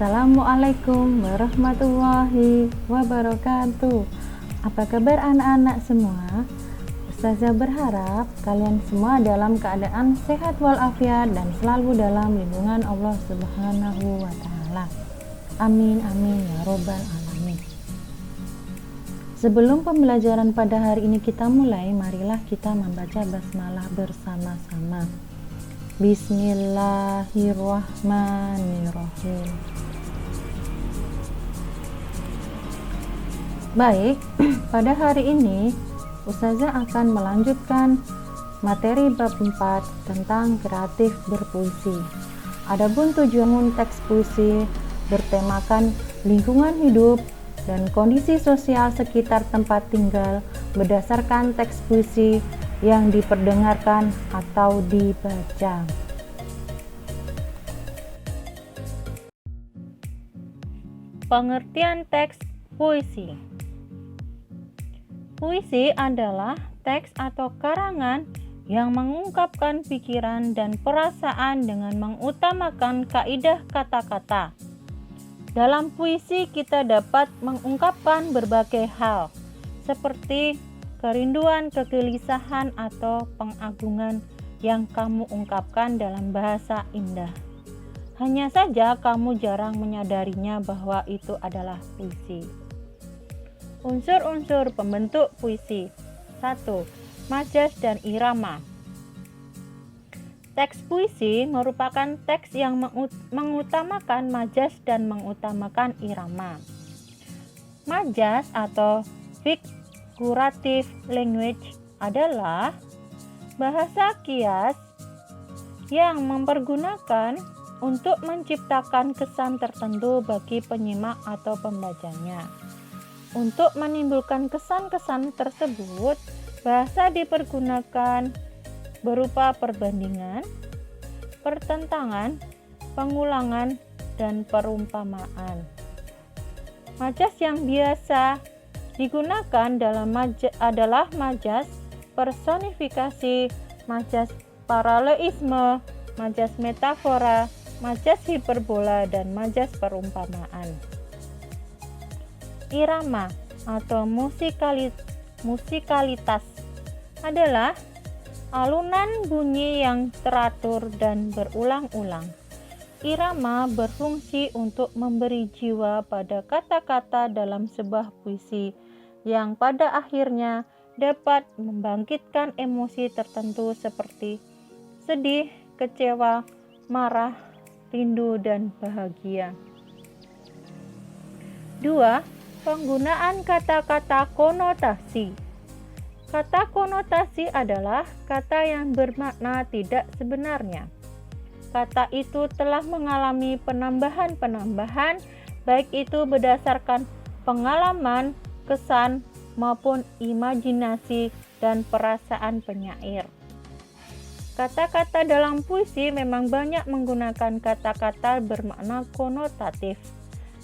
Assalamualaikum warahmatullahi wabarakatuh. Apa kabar anak-anak semua? Ustazah berharap kalian semua dalam keadaan sehat walafiat dan selalu dalam lindungan Allah Subhanahu wa Ta'ala. Amin amin ya robbal alamin. Sebelum pembelajaran pada hari ini kita mulai, marilah kita membaca basmalah bersama-sama. Bismillahirrahmanirrahim. Baik, pada hari ini Ustazah akan melanjutkan materi bab 4 tentang kreatif berpuisi. Adapun tujuan teks puisi bertemakan lingkungan hidup dan kondisi sosial sekitar tempat tinggal berdasarkan teks puisi yang diperdengarkan atau dibaca. Pengertian teks puisi. Puisi adalah teks atau karangan yang mengungkapkan pikiran dan perasaan dengan mengutamakan kaidah kata-kata. Dalam puisi kita dapat mengungkapkan berbagai hal, seperti kerinduan, kegelisahan, atau pengagungan yang kamu ungkapkan dalam bahasa indah. Hanya saja kamu jarang menyadarinya bahwa itu adalah puisi. Unsur-unsur pembentuk puisi. 1. Majas dan irama. Teks puisi merupakan teks yang mengutamakan majas dan mengutamakan irama. Majas atau figurative language adalah bahasa kias yang mempergunakan untuk menciptakan kesan tertentu bagi penyimak atau pembacanya. Untuk menimbulkan kesan-kesan tersebut, bahasa dipergunakan berupa perbandingan, pertentangan, pengulangan, dan perumpamaan. Majas yang biasa digunakan dalam adalah majas personifikasi, majas paralelisme, majas metafora, majas hiperbola, dan majas perumpamaan. Irama atau musikalitas adalah alunan bunyi yang teratur dan berulang-ulang. Irama berfungsi untuk memberi jiwa pada kata-kata dalam sebuah puisi yang pada akhirnya dapat membangkitkan emosi tertentu seperti sedih, kecewa, marah, rindu, dan bahagia. 2. Penggunaan kata-kata konotasi. Kata konotasi adalah kata yang bermakna tidak sebenarnya. Kata itu telah mengalami penambahan-penambahan, baik itu berdasarkan pengalaman, kesan, maupun imajinasi dan perasaan penyair. Kata-kata dalam puisi memang banyak menggunakan kata-kata bermakna konotatif.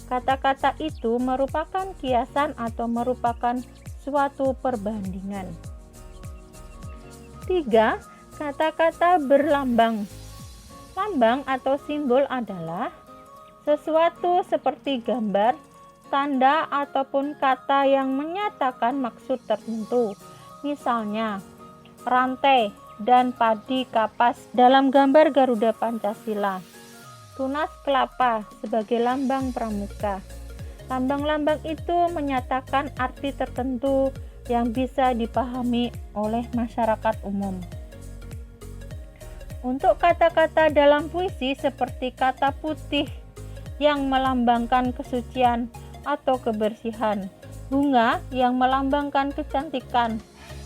Kata-kata itu merupakan kiasan atau merupakan suatu perbandingan. 3. Kata-kata berlambang. Lambang atau simbol adalah sesuatu seperti gambar, tanda, ataupun kata yang menyatakan maksud tertentu. Misalnya, rantai dan padi kapas dalam gambar Garuda Pancasila. Tunas kelapa sebagai lambang pramuka. Lambang-lambang itu menyatakan arti tertentu yang bisa dipahami oleh masyarakat umum. Untuk kata-kata dalam puisi seperti kata putih yang melambangkan kesucian atau kebersihan, bunga yang melambangkan kecantikan,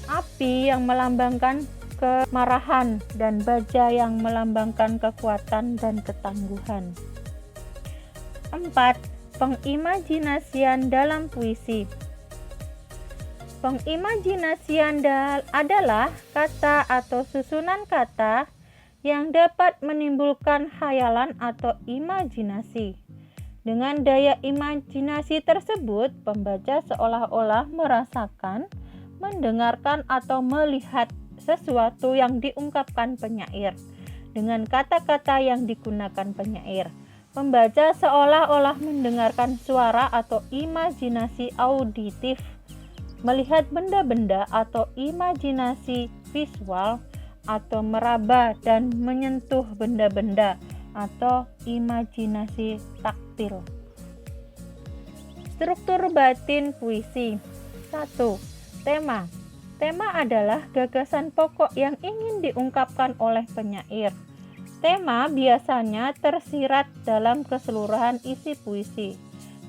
api yang melambangkan kemarahan, dan baja yang melambangkan kekuatan dan ketangguhan. 4. Pengimajinasian dalam puisi. Pengimajinasian adalah kata atau susunan kata yang dapat menimbulkan khayalan atau imajinasi. Dengan daya imajinasi tersebut, pembaca seolah-olah merasakan, mendengarkan, atau melihat sesuatu yang diungkapkan penyair dengan kata-kata yang digunakan penyair. Pembaca seolah-olah mendengarkan suara atau imajinasi auditif, melihat benda-benda atau imajinasi visual, atau meraba dan menyentuh benda-benda atau imajinasi taktil. Struktur batin puisi. 1. Tema. Tema adalah gagasan pokok yang ingin diungkapkan oleh penyair. Tema biasanya tersirat dalam keseluruhan isi puisi.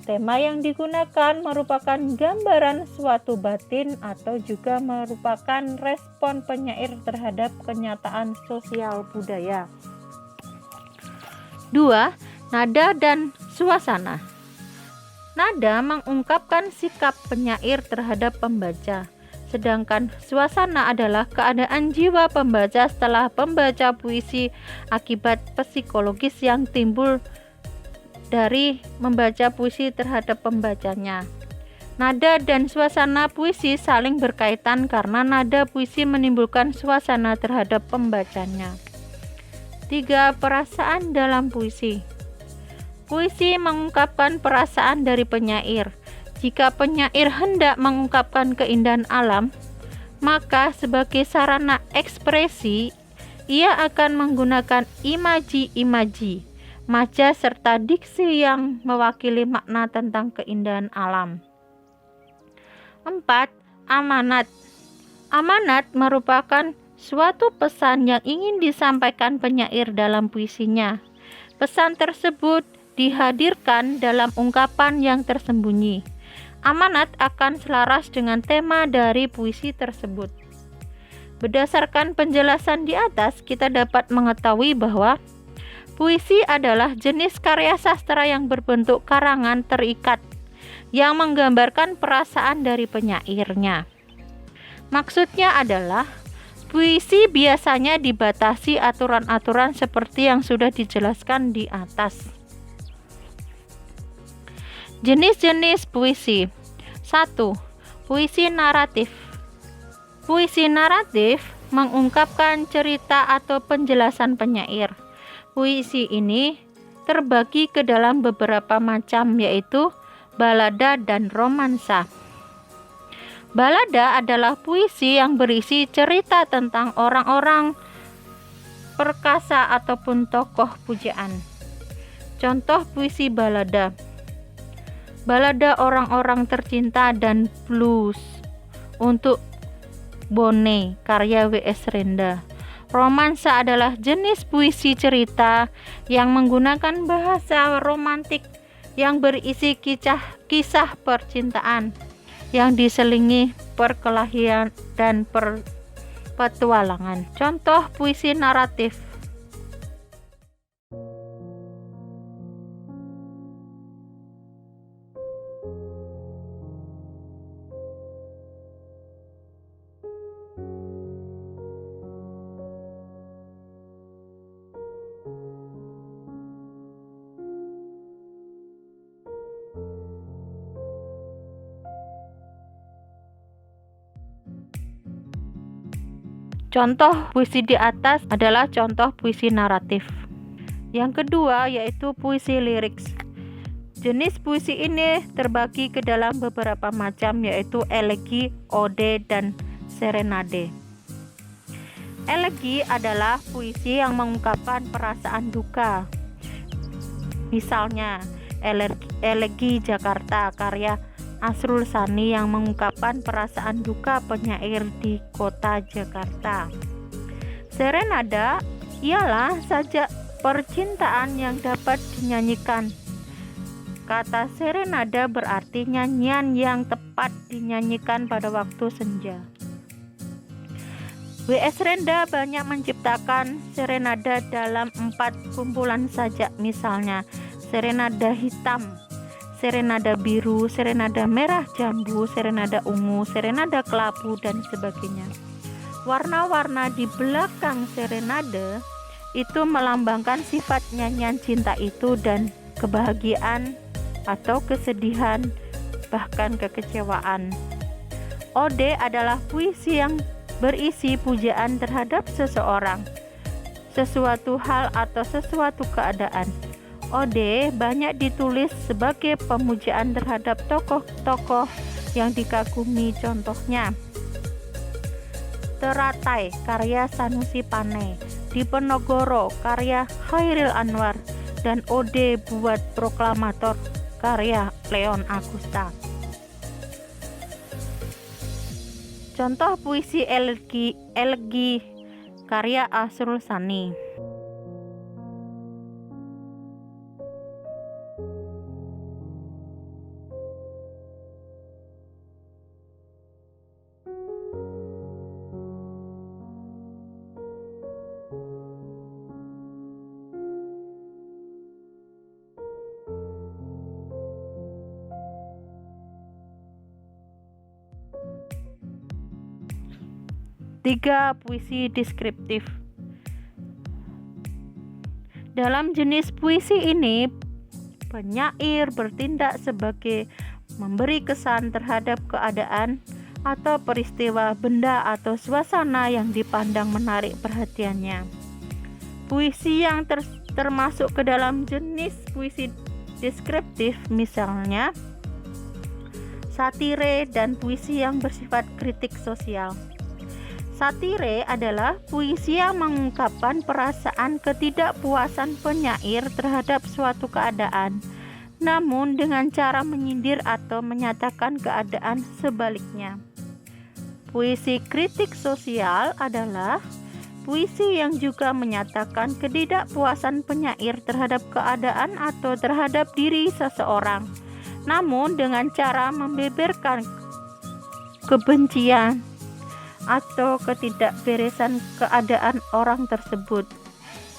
Tema yang digunakan merupakan gambaran suatu batin atau juga merupakan respon penyair terhadap kenyataan sosial budaya. 2. Nada dan suasana. Nada mengungkapkan sikap penyair terhadap pembaca, sedangkan suasana adalah keadaan jiwa pembaca setelah membaca puisi akibat psikologis yang timbul dari membaca puisi terhadap pembacanya. Nada dan suasana puisi saling berkaitan karena nada puisi menimbulkan suasana terhadap pembacanya. 3. Perasaan dalam puisi. Puisi mengungkapkan perasaan dari penyair. Jika penyair hendak mengungkapkan keindahan alam, maka sebagai sarana ekspresi, ia akan menggunakan imaji-imaji, maja serta diksi yang mewakili makna tentang keindahan alam. 4. Amanat. Amanat merupakan suatu pesan yang ingin disampaikan penyair dalam puisinya. Pesan tersebut dihadirkan dalam ungkapan yang tersembunyi. Amanat akan selaras dengan tema dari puisi tersebut. Berdasarkan penjelasan di atas, kita dapat mengetahui bahwa puisi adalah jenis karya sastra yang berbentuk karangan terikat yang menggambarkan perasaan dari penyairnya. Maksudnya adalah puisi biasanya dibatasi aturan-aturan seperti yang sudah dijelaskan di atas. Jenis-jenis puisi. 1. Puisi naratif. Puisi naratif mengungkapkan cerita atau penjelasan penyair. Puisi ini terbagi ke dalam beberapa macam, yaitu balada dan romansa. Balada adalah puisi yang berisi cerita tentang orang-orang perkasa ataupun tokoh pujaan. Contoh puisi balada: Balada Orang-orang Tercinta dan Blues untuk Bone, karya W.S. Renda. Romansa adalah jenis puisi cerita yang menggunakan bahasa romantik yang berisi kisah percintaan yang diselingi perkelahian dan petualangan. Contoh puisi naratif: Contoh puisi di atas adalah contoh puisi naratif. Yang kedua yaitu puisi lirik. Jenis puisi ini terbagi ke dalam beberapa macam, yaitu elegi, ode, dan serenade. Elegi adalah puisi yang mengungkapkan perasaan duka. Misalnya elegi Jakarta karya Asrul Sani yang mengungkapkan perasaan duka penyair di kota Jakarta. Serenada ialah sajak percintaan yang dapat dinyanyikan. Kata serenada berarti nyanyian yang tepat dinyanyikan pada waktu senja. W.S. Renda banyak menciptakan serenada dalam 4 kumpulan sajak, misalnya serenada hitam, serenada biru, serenada merah jambu, serenada ungu, serenada kelabu, dan sebagainya. Warna-warna di belakang serenade itu melambangkan sifat nyanyian cinta itu dan kebahagiaan atau kesedihan, bahkan kekecewaan. Ode adalah puisi yang berisi pujaan terhadap seseorang, sesuatu hal atau sesuatu keadaan. ode banyak ditulis sebagai pemujaan terhadap tokoh-tokoh yang dikagumi. Contohnya Teratai karya Sanusi Pane, Diponegoro karya Chairil Anwar, dan ode buat proklamator karya Leon Agusta. Contoh puisi elegi karya Asrul Sani. Tiga, puisi deskriptif. Dalam jenis puisi ini, penyair bertindak sebagai memberi kesan terhadap keadaan atau peristiwa, benda atau suasana yang dipandang menarik perhatiannya. Puisi yang termasuk ke dalam jenis puisi deskriptif misalnya satire dan puisi yang bersifat kritik sosial. Satire adalah puisi yang mengungkapkan perasaan ketidakpuasan penyair terhadap suatu keadaan, namun dengan cara menyindir atau menyatakan keadaan sebaliknya. Puisi kritik sosial adalah puisi yang juga menyatakan ketidakpuasan penyair terhadap keadaan atau terhadap diri seseorang, namun dengan cara membeberkan kebencian atau ketidakberesan keadaan orang tersebut.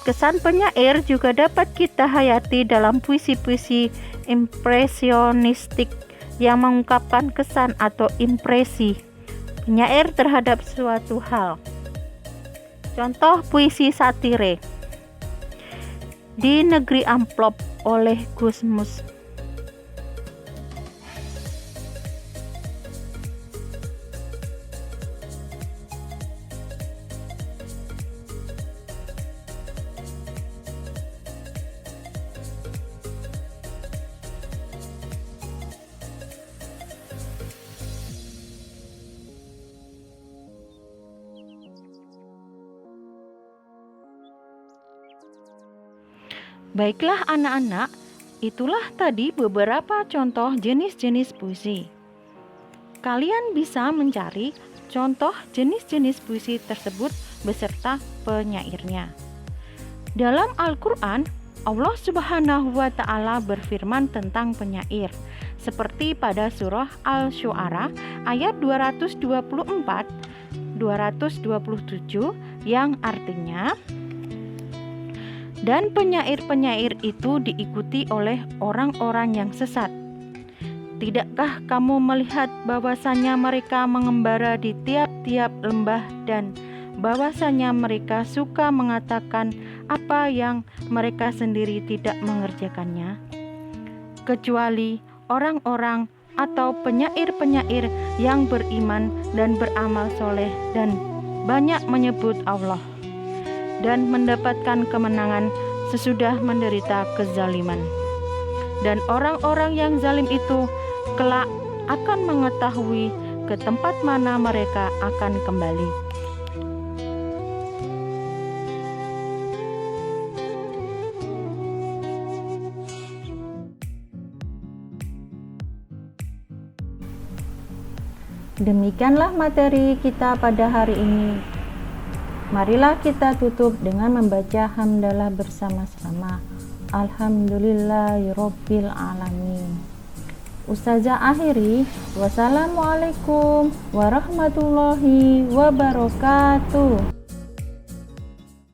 Kesan penyair juga dapat kita hayati dalam puisi-puisi impresionistik yang mengungkapkan kesan atau impresi penyair terhadap suatu hal. Contoh puisi satire Di Negeri Amplop oleh Gusmus. Baiklah anak-anak, itulah tadi beberapa contoh jenis-jenis puisi. Kalian bisa mencari contoh jenis-jenis puisi tersebut beserta penyairnya. Dalam Al-Quran, Allah Subhanahu wa Ta'ala berfirman tentang penyair, seperti pada surah Al-Syu'ara ayat 224-227 yang artinya, dan penyair-penyair itu diikuti oleh orang-orang yang sesat. Tidakkah kamu melihat bahwasanya mereka mengembara di tiap-tiap lembah dan bahwasanya mereka suka mengatakan apa yang mereka sendiri tidak mengerjakannya, kecuali orang-orang atau penyair-penyair yang beriman dan beramal soleh dan banyak menyebut Allah dan mendapatkan kemenangan sesudah menderita kezaliman. Dan orang-orang yang zalim itu kelak akan mengetahui ke tempat mana mereka akan kembali. Demikianlah materi kita pada hari ini. Marilah kita tutup dengan membaca hamdalah bersama-sama. Alhamdulillahirabbil alamin. Ustazah akhiri, wassalamualaikum warahmatullahi wabarakatuh.